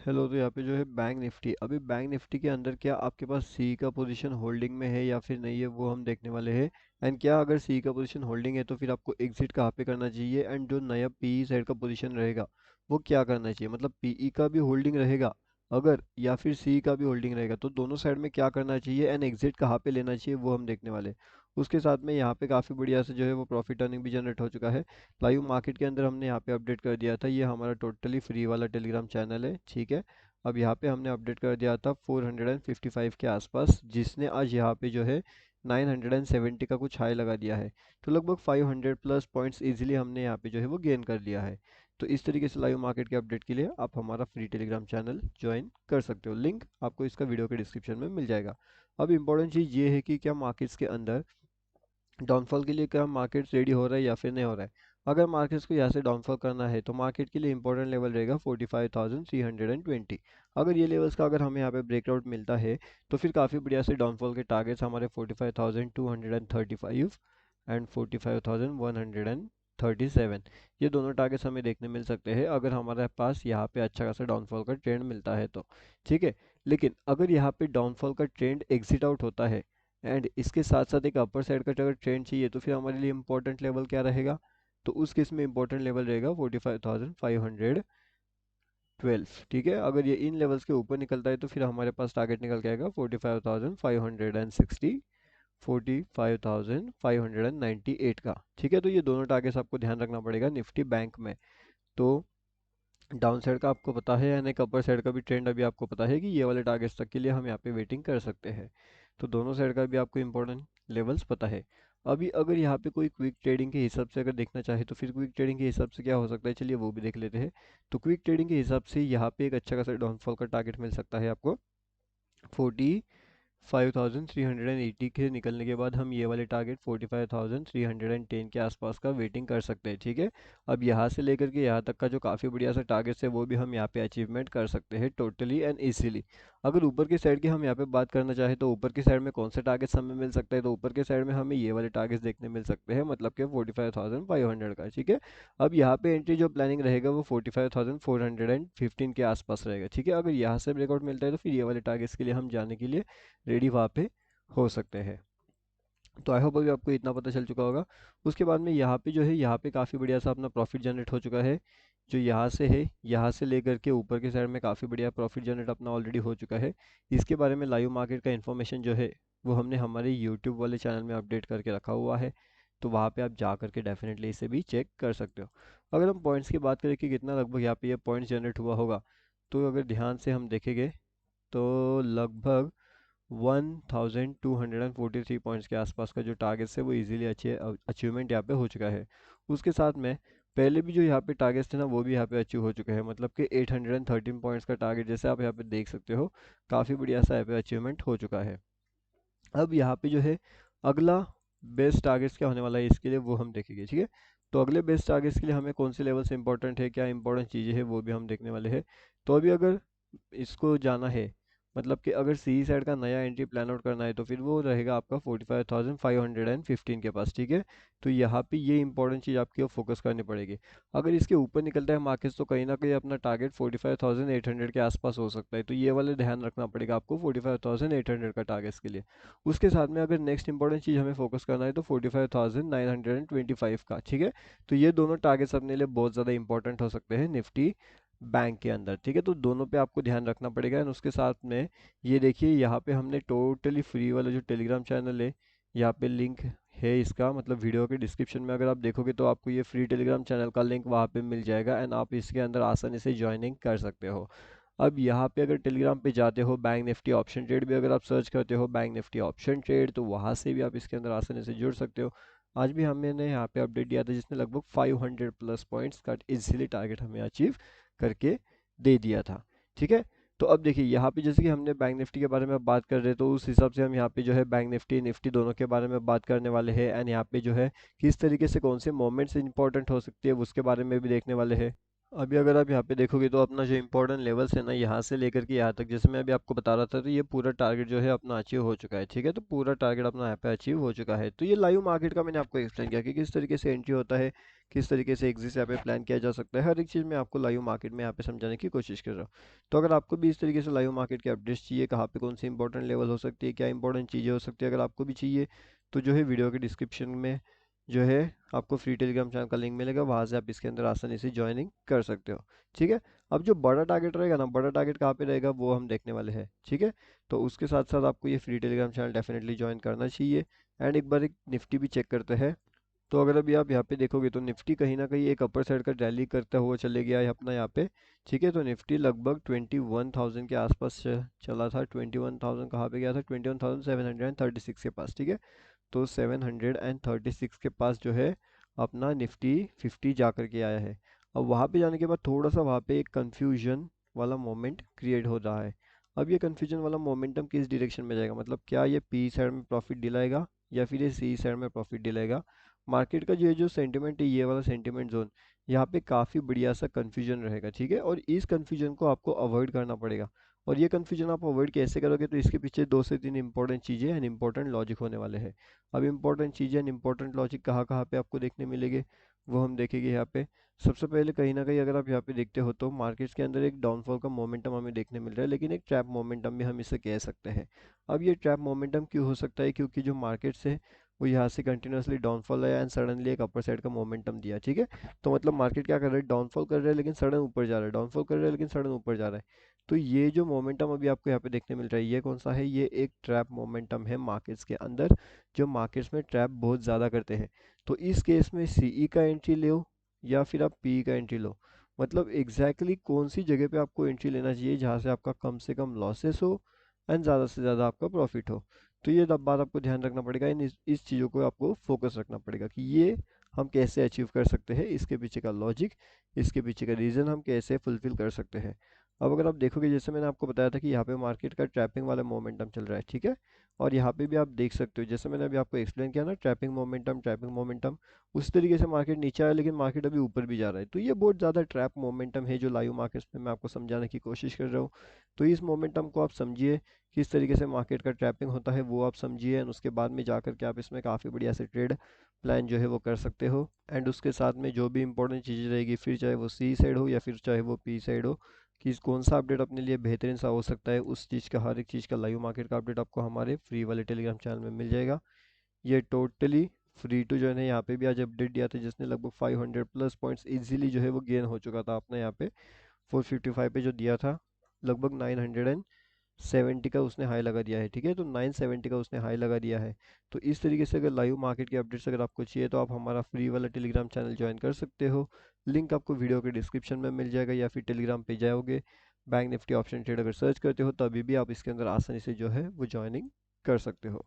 Hello, तो यहाँ पे जो है बैंक निफ्टी, अभी बैंक निफ्टी के अंदर क्या आपके पास सी का पोजीशन होल्डिंग में है या फिर नहीं है, वो हम देखने वाले हैं। एंड क्या अगर सी का पोजीशन होल्डिंग है तो फिर आपको एग्जिट कहाँ पे करना चाहिए, एंड जो नया पीई साइड का पोजीशन रहेगा वो क्या करना चाहिए, मतलब पीई का भी होल्डिंग रहेगा अगर, या फिर सी का भी होल्डिंग रहेगा, तो दोनों साइड में क्या करना चाहिए एंड एग्जिट कहाँ पे लेना चाहिए वो हम देखने वाले हैं। उसके साथ में यहाँ पे काफ़ी बढ़िया से जो है वो प्रॉफिट अर्निंग भी जनरेट हो चुका है। लाइव मार्केट के अंदर हमने यहाँ पे अपडेट कर दिया था, ये हमारा टोटली फ्री वाला टेलीग्राम चैनल है, ठीक है। अब यहाँ पे हमने अपडेट कर दिया था 455 के आसपास, जिसने आज यहाँ पे जो है 970 का कुछ हाई लगा दिया है। तो लगभग 500 प्लस पॉइंट्स इजीली हमने यहाँ पे जो है वो गेन कर लिया है। तो इस तरीके से लाइव मार्केट के अपडेट के लिए आप हमारा फ्री टेलीग्राम चैनल ज्वाइन कर सकते हो, लिंक आपको इसका वीडियो के डिस्क्रिप्शन में मिल जाएगा। अब इम्पोर्टेंट चीज़ ये है कि क्या मार्केट्स के अंदर डाउनफॉल के लिए क्या मार्केट रेडी हो रहा है या फिर नहीं हो रहा है। अगर मार्केट्स को यहाँ से डाउनफॉल करना है तो मार्केट के लिए इंपॉर्टेंट लेवल रहेगा 45,320। अगर ये लेवल्स का अगर हमें यहाँ पे ब्रेकआउट मिलता है तो फिर काफ़ी बढ़िया से डाउनफॉल के टारगेट्स हमारे 45,235 एंड 45,137, ये दोनों टारगेट्स हमें देखने मिल सकते हैं अगर हमारे पास यहाँ पे अच्छा खासा डाउनफॉल का ट्रेंड मिलता है तो, ठीक है। लेकिन अगर यहाँ पे डाउनफॉल का ट्रेंड एग्जिट आउट होता है एंड इसके साथ साथ एक अपर साइड का अगर ट्रेंड चाहिए तो फिर हमारे लिए इंपॉर्टेंट लेवल क्या रहेगा, तो उस केस में इंपॉर्टेंट लेवल रहेगा 45,512, ठीक है। अगर ये इन लेवल्स के ऊपर निकलता है तो फिर हमारे पास टारगेट निकल के आएगा 45,560, 45,598 का, ठीक है। तो ये दोनों टारगेट्स आपको ध्यान रखना पड़ेगा निफ्टी बैंक में। तो डाउन साइड का आपको पता है यानी अपर साइड का भी ट्रेंड अभी आपको पता है कि ये वाले टारगेट्स तक के लिए हम यहाँ पे वेटिंग कर सकते हैं। तो दोनों साइड का भी आपको इंपॉर्टेंट लेवल्स पता है। अभी अगर यहाँ पे कोई क्विक ट्रेडिंग के हिसाब से अगर देखना चाहे तो फिर क्विक ट्रेडिंग के हिसाब से क्या हो सकता है, चलिए वो भी देख लेते हैं। तो क्विक ट्रेडिंग के हिसाब से यहाँ पे एक अच्छा खासा डाउनफॉल का टारगेट मिल सकता है आपको 45,380 के निकलने के बाद हम ये वाले टारगेट 45,310 के आसपास का वेटिंग कर सकते हैं, ठीक है। अब यहाँ से लेकर के यहाँ तक का जो काफ़ी बढ़िया सा टारगेट्स है वो भी हम यहाँ पे अचीवमेंट कर सकते हैं टोटली एंड इजीली। अगर ऊपर की साइड की हम यहाँ पे बात करना चाहें तो ऊपर की साइड में कौन से टारगेट्स हमें मिल सकता है, तो ऊपर के साइड में हमें ये वाले टारगेट्स देखने मिल सकते हैं, मतलब कि 45,500 का, ठीक है। अब यहाँ पे एंट्री जो प्लानिंग रहेगा वो 45,415 के आसपास रहेगा, ठीक है। अगर यहाँ से ब्रेकआउट मिलता है तो फिर ये वाले टारगेट्स के लिए हम जाने के लिए रेडी वहाँ पे हो सकते हैं। तो आई होप अभी आपको इतना पता चल चुका होगा। उसके बाद में यहाँ पे जो है यहाँ पे काफ़ी बढ़िया सा अपना प्रॉफिट जनरेट हो चुका है, जो यहाँ से है, यहाँ से लेकर के ऊपर के साइड में काफ़ी बढ़िया प्रॉफिट जनरेट अपना ऑलरेडी हो चुका है। इसके बारे में लाइव मार्केट का इन्फॉर्मेशन जो है वो हमने हमारे यूट्यूब वाले चैनल में अपडेट करके रखा हुआ है, तो वहाँ पे आप जा करके डेफिनेटली इसे भी चेक कर सकते हो। अगर हम पॉइंट्स की बात करें कि कितना लगभग यहाँ पे ये पॉइंट्स जनरेट हुआ होगा, तो अगर ध्यान से हम देखेंगे तो लगभग 1243 पॉइंट्स के आसपास का जो टारगेट्स है वो इजीली अच्छे अचीवमेंट यहाँ पे हो चुका है। उसके साथ में पहले भी जो यहाँ पे टारगेट्स थे ना वो भी यहाँ पे अचीव हो चुके हैं, मतलब कि 813 पॉइंट्स का टारगेट जैसे आप यहाँ पे देख सकते हो, काफ़ी बढ़िया सा यहाँ पे अचीवमेंट हो चुका है। अब यहाँ पे जो है अगला बेस्ट टारगेट्स क्या होने वाला है इसके लिए वो हम देखेंगे, ठीक है। तो अगले बेस्ट टारगेट्स के लिए हमें कौन से लेवल से इंपॉर्टेंट है, क्या इंपॉर्टेंट चीज़ें हैं वो भी हम देखने वाले हैं। तो अभी अगर इसको जाना है, मतलब कि अगर सी साइड का नया एंट्री प्लान आउट करना है तो फिर वो रहेगा आपका 45,515 के पास, ठीक है। तो यहाँ पे ये इंपॉर्टेंट चीज़ आपकी फोकस करनी पड़ेगी। अगर इसके ऊपर निकलता है मार्केट्स तो कहीं ना कहीं अपना टारगेट 45,800 के आसपास हो सकता है, तो ये वाले ध्यान रखना पड़ेगा आपको 45,800 का टारगेट्स के लिए। उसके साथ में अगर नेक्स्ट इंपॉर्टेंट चीज़ हमें फोकस करना है तो 45,925 का, ठीक है। तो ये दोनों टारगेट्स अपने लिए बहुत ज़्यादा इंपॉर्टेंट हो सकते हैं निफ्टी बैंक के अंदर, ठीक है। तो दोनों पे आपको ध्यान रखना पड़ेगा एंड उसके साथ में ये देखिए यहाँ पे हमने टोटली फ्री वाला जो टेलीग्राम चैनल है, यहाँ पे लिंक है इसका, मतलब वीडियो के डिस्क्रिप्शन में अगर आप देखोगे तो आपको ये फ्री टेलीग्राम चैनल का लिंक वहाँ पे मिल जाएगा एंड आप इसके अंदर आसानी से ज्वाइनिंग कर सकते हो। अब यहाँ पे अगर टेलीग्राम पे जाते हो, बैंक निफ्टी ऑप्शन ट्रेड भी अगर आप सर्च करते हो बैंक निफ्टी ऑप्शन ट्रेड, तो वहाँ से भी आप इसके अंदर आसानी से जुड़ सकते हो। आज भी हमने यहाँ पे अपडेट दिया था जिसने लगभग 500 प्लस पॉइंट्स का इजीली टारगेट हमें अचीव करके दे दिया था, ठीक है। तो अब देखिए यहाँ पे जैसे कि हमने बैंक निफ्टी के बारे में बात कर रहे हैं तो उस हिसाब से हम यहाँ पे जो है बैंक निफ्टी निफ्टी दोनों के बारे में बात करने वाले हैं एंड यहाँ पे जो है किस तरीके से कौन से मोमेंट्स इंपॉर्टेंट हो सकती है उसके बारे में भी देखने वाले हैं। अभी अगर आप यहाँ पे देखोगे तो अपना जो इंपॉर्टेंट लेवल्स है ना, यहाँ से लेकर के यहाँ तक जैसे मैं अभी आपको बता रहा था, तो ये पूरा टारगेट जो है अपना अचीव हो चुका है, ठीक है। तो पूरा टारगेट अपना यहाँ पे अचीव हो चुका है। तो ये लाइव मार्केट का मैंने आपको एक्सप्लेन किया कि किस तरीके से एंट्री होता है, किस तरीके से एग्जिट यहाँ पे प्लान किया जा सकता है, हर एक चीज़ मैं आपको लाइव मार्केट में यहाँ पे समझाने की कोशिश कर रहा हूँ। तो अगर आपको भी इस तरीके से लाइव मार्केट के अपडेट्स चाहिए, कहाँ पे कौन सी इंपॉर्टेंट लेवल हो सकती है, क्या इंपॉर्टेंट चीज़ें हो सकती है, अगर आपको भी चाहिए तो जो है वीडियो के डिस्क्रिप्शन में जो है आपको फ्री टेलीग्राम चैनल का लिंक मिलेगा, वहाँ से आप इसके अंदर आसानी से ज्वाइनिंग कर सकते हो। ठीक है, अब जो बड़ा टारगेट रहेगा ना, बड़ा टारगेट कहाँ पे रहेगा वो हम देखने वाले हैं। ठीक है, तो उसके साथ साथ आपको ये free Telegram channel definitely join करना चाहिए। एंड एक बार एक निफ्टी भी चेक करते हैं। तो अगर अभी आप यहाँ पे देखोगे तो निफ्टी कहीं ना कहीं एक अपर साइड का रैली करता हुआ चले गया है अपना यहाँ पे। ठीक है, तो निफ्टी लगभग 21,000 के आसपास चला था। 21,000 कहाँ पे गया था, 21,736 के पास। ठीक है, तो 736 के पास जो है अपना निफ्टी 50 जा कर के आया है। अब वहाँ पे जाने के बाद थोड़ा सा वहाँ पे एक कन्फ्यूजन वाला मोमेंट क्रिएट हो रहा है। अब ये कन्फ्यूजन वाला मोमेंटम किस डायरेक्शन में जाएगा, मतलब क्या ये पी साइड में प्रॉफिट दिलाएगा या फिर ये सी साइड में प्रॉफिट दिलाएगा। मार्केट का जो सेंटिमेंट है, ये वाला सेंटिमेंट जोन, यहाँ पे काफ़ी बढ़िया सा कन्फ्यूजन रहेगा। ठीक है, और इस कन्फ्यूजन को आपको अवॉइड करना पड़ेगा। और ये कन्फ्यूजन आप अवॉइड कैसे करोगे, तो इसके पीछे 2 से 3 इंपॉर्टेंट चीज़ें एंड इंपॉर्टेंट लॉजिक होने वाले हैं। अब इंपॉर्टेंट चीज़ें एंड इंपॉर्टेंट लॉजिक कहाँ कहाँ पे आपको देखने मिलेंगे वो हम देखेंगे यहाँ पे। सबसे पहले कहीं ना कहीं अगर आप यहाँ पे देखते हो तो मार्केट्स के अंदर एक डाउनफॉल का मोमेंटम हमें देखने मिल रहा है, लेकिन एक ट्रैप मोमेंटम भी हम इसे कह सकते हैं। अब ये ट्रैप मोमेंटम क्यों हो सकता है, क्योंकि जो मार्केट्स है वो यहाँ से कंटिन्यूसली डाउनफॉल है एंड सडनली एक अपर साइड का मोमेंटम दिया। ठीक है, तो मतलब मार्केट क्या कर रहा है, डाउनफॉल कर रहा है लेकिन सडन ऊपर जा रहा है, डाउनफॉल कर रहा है लेकिन सडन ऊपर जा रहा है। तो ये जो मोमेंटम अभी आपको यहाँ पे देखने मिल रहा है, ये कौन सा है, ये एक ट्रैप मोमेंटम है मार्केट्स के अंदर, जो मार्केट्स में ट्रैप बहुत ज़्यादा करते हैं। तो इस केस में सीई का एंट्री लो या फिर आप पी का एंट्री लो, मतलब एग्जैक्टली कौन सी जगह पे आपको एंट्री लेना चाहिए जहाँ से आपका कम से कम लॉसेस हो एंड ज़्यादा से ज़्यादा आपका प्रॉफिट हो। तो ये तब बात आपको ध्यान रखना पड़ेगा, इन इस चीज़ों को आपको फोकस रखना पड़ेगा कि ये हम कैसे अचीव कर सकते हैं, इसके पीछे का लॉजिक, इसके पीछे का रीज़न हम कैसे फुलफिल कर सकते हैं। अब अगर आप देखोगे, जैसे मैंने आपको बताया था कि यहाँ पे मार्केट का ट्रैपिंग वाला मोमेंटम चल रहा है। ठीक है, और यहाँ पे भी आप देख सकते हो, जैसे मैंने अभी आपको एक्सप्लेन किया ना, ट्रैपिंग मोमेंटम, उस तरीके से मार्केट नीचे आया लेकिन मार्केट अभी ऊपर भी जा रहा है। तो ये बहुत ज़्यादा ट्रैप मोमेंटम है जो लाइव मार्केट्स में मैं आपको समझाने की कोशिश कर रहा हूँ। तो इस मोमेंटम को आप समझिए, किस तरीके से मार्केट का ट्रैपिंग होता है वो आप समझिए, एंड उसके बाद में जा कर के आप इसमें काफ़ी बढ़िया से ट्रेड प्लान जो है वो कर सकते हो। एंड उसके साथ में जो भी इंपॉर्टेंट चीज़ें रहेगी, फिर चाहे वो सी साइड हो या फिर चाहे वो पी साइड हो, कि कौन सा अपडेट अपने लिए बेहतरीन सा हो सकता है, उस चीज़ का, हर एक चीज़ का लाइव मार्केट का अपडेट आपको हमारे फ्री वाले टेलीग्राम चैनल में मिल जाएगा। ये टोटली फ्री टू जो है, यहाँ पे भी आज अपडेट दिया था जिसने लगभग 500 प्लस पॉइंट्स इजीली जो है वो गेन हो चुका था अपने यहाँ पे। 455 पे जो दिया था, लगभग 970 का उसने हाई लगा दिया है। ठीक है, तो 970 का उसने हाई लगा दिया है। तो इस तरीके से अगर लाइव मार्केट की अपडेट्स अगर आपको चाहिए तो आप हमारा फ्री वाला टेलीग्राम चैनल ज्वाइन कर सकते हो। लिंक आपको वीडियो के डिस्क्रिप्शन में मिल जाएगा, या फिर टेलीग्राम पे जाओगे, बैंक निफ्टी ऑप्शन ट्रेड अगर सर्च करते हो तभी भी आप इसके अंदर आसानी से जो है वो ज्वाइनिंग कर सकते हो।